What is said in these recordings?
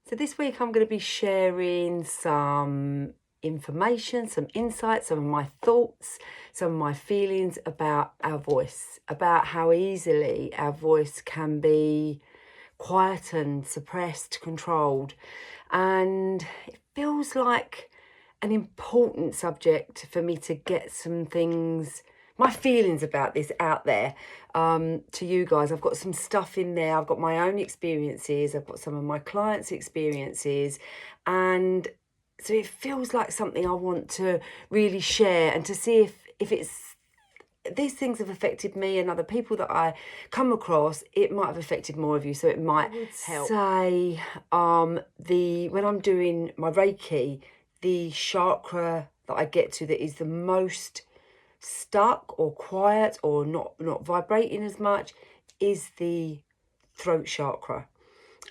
So this week I'm going to be sharing some information, some insights, some of my thoughts, some of my feelings about our voice, about how easily our voice can be quietened, suppressed, controlled. And it feels like an important subject for me to get some things, my feelings about this out there to you guys. I've got some stuff in there. I've got my own experiences. I've got some of my clients' experiences. And so it feels like something I want to really share and to see if it's these things have affected me and other people that I come across. It might have affected more of you, so it might help. Say when I'm doing my Reiki, the chakra that I get to that is the most stuck or quiet or not vibrating as much is the throat chakra.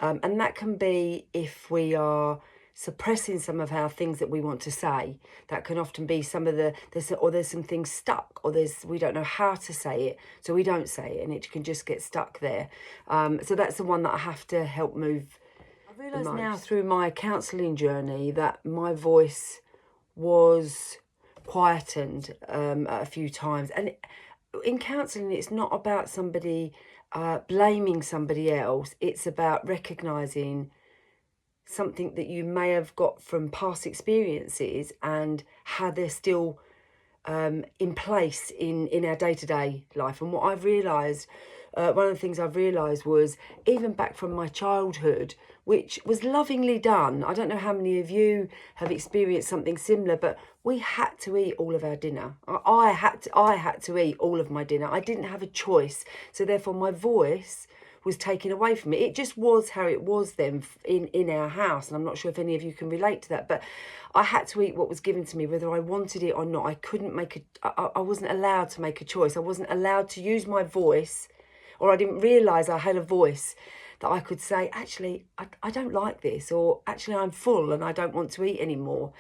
And that can be if we are suppressing some of our things that we want to say. That can often be some of there's some things stuck, or we don't know how to say it, so we don't say it, and it can just get stuck there. So that's the one that I have to help move. I've realised now through my counselling journey that my voice was quietened a few times. And in counselling, it's not about somebody blaming somebody else. It's about recognising something that you may have got from past experiences and how they're still in place in our day-to-day life. And what I've realised, one of the things I've realised was even back from my childhood, which was lovingly done. I don't know how many of you have experienced something similar, but we had to eat all of our dinner. I had to eat all of my dinner. I didn't have a choice. So therefore my voice was taken away from me. It just was how it was then in our house. And I'm not sure if any of you can relate to that, but I had to eat what was given to me, whether I wanted it or not. I couldn't I wasn't allowed to make a choice. I wasn't allowed to use my voice, or I didn't realise I had a voice that I could say, actually, I don't like this, or actually I'm full and I don't want to eat anymore.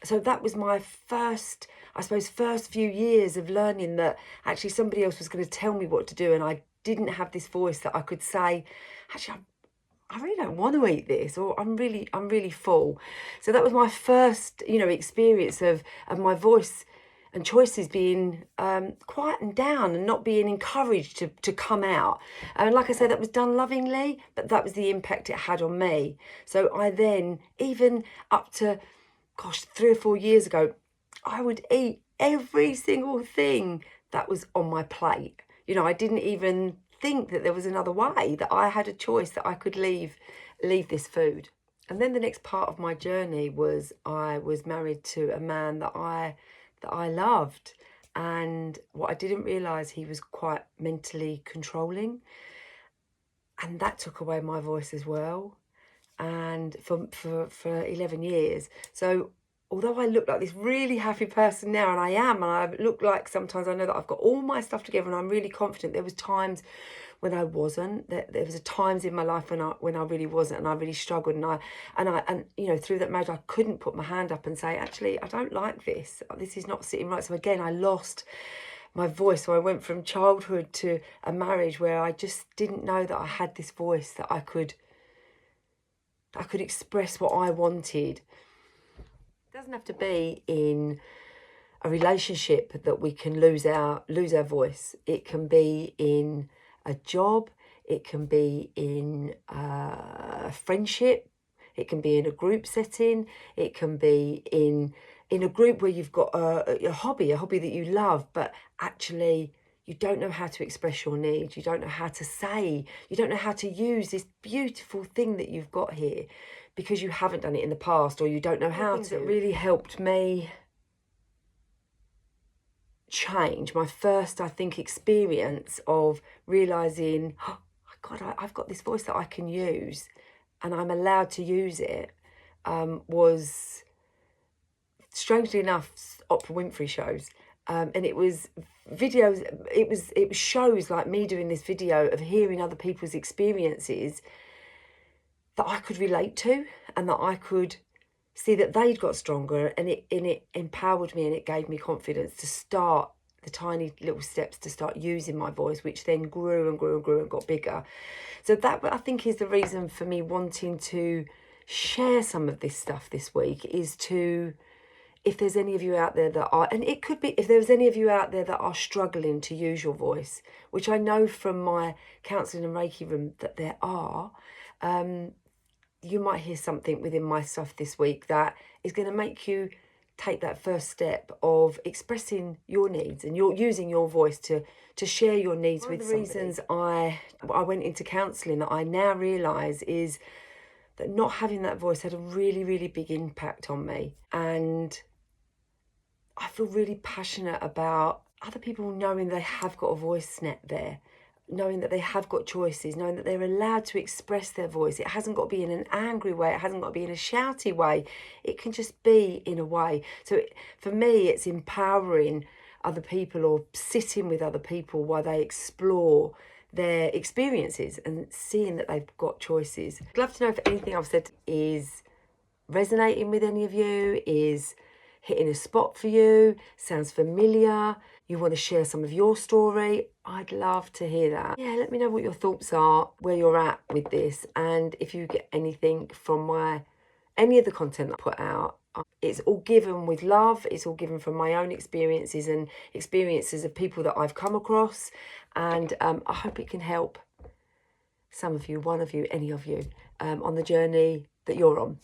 So that was my first few years of learning that actually somebody else was going to tell me what to do, and I didn't have this voice that I could say, actually, I really don't want to eat this, or I'm really full. So that was my first, experience of my voice and choices being quietened down and not being encouraged to come out. And like I said, that was done lovingly, but that was the impact it had on me. So I then, even up to, 3 or 4 years ago, I would eat every single thing that was on my plate. I didn't even think that there was another way, that I had a choice, that I could leave this food. And then the next part of my journey was I was married to a man that I loved. And what I didn't realise, he was quite mentally controlling. And that took away my voice as well. And for 11 years. So although I look like this really happy person now, and I am, and I look like sometimes I know that I've got all my stuff together and I'm really confident, there was times when I wasn't. There was times in my life when I really wasn't, and I really struggled, and through that marriage I couldn't put my hand up and say, actually, I don't like this. This is not sitting right. So again, I lost my voice. So I went from childhood to a marriage where I just didn't know that I had this voice, that I could express what I wanted. It doesn't have to be in a relationship that we can lose our voice. It can be in a job. It can be in a friendship. It can be in a group setting. It can be in a group where you've got a hobby that you love, but actually you don't know how to express your needs. You don't know how to say. You don't know how to use this beautiful thing that you've got here because you haven't done it in the past, or you don't know how to. That really helped me change, my first, I think, experience of realising, oh God, I've got this voice that I can use and I'm allowed to use it, was, strangely enough, Oprah Winfrey shows. And it was videos, it was shows like me doing this video of hearing other people's experiences that I could relate to, and that I could see that they'd got stronger, and it empowered me, and it gave me confidence to start the tiny little steps to start using my voice, which then grew and grew and grew and got bigger. So that, I think, is the reason for me wanting to share some of this stuff this week, is to, if there's any of you out there that are, and it could be if there's any of you out there that are struggling to use your voice, which I know from my counselling and Reiki room that there are, you might hear something within my stuff this week that is going to make you take that first step of expressing your needs, and you're using your voice to share your needs with somebody. One of the reasons I went into counselling, that I now realise, is that not having that voice had a really, really big impact on me. And I feel really passionate about other people knowing they have got a voice net there, knowing that they have got choices, knowing that they're allowed to express their voice. It hasn't got to be in an angry way. It hasn't got to be in a shouty way. It can just be in a way. So for me, it's empowering other people, or sitting with other people while they explore their experiences and seeing that they've got choices. I'd love to know if anything I've said is resonating with any of you, is hitting a spot for you, sounds familiar, you want to share some of your story. I'd love to hear that. Yeah, let me know what your thoughts are, where you're at with this, and if you get anything from any of the content that I put out. It's all given with love. It's all given from my own experiences and experiences of people that I've come across, and I hope it can help some of you, one of you, any of you, on the journey that you're on.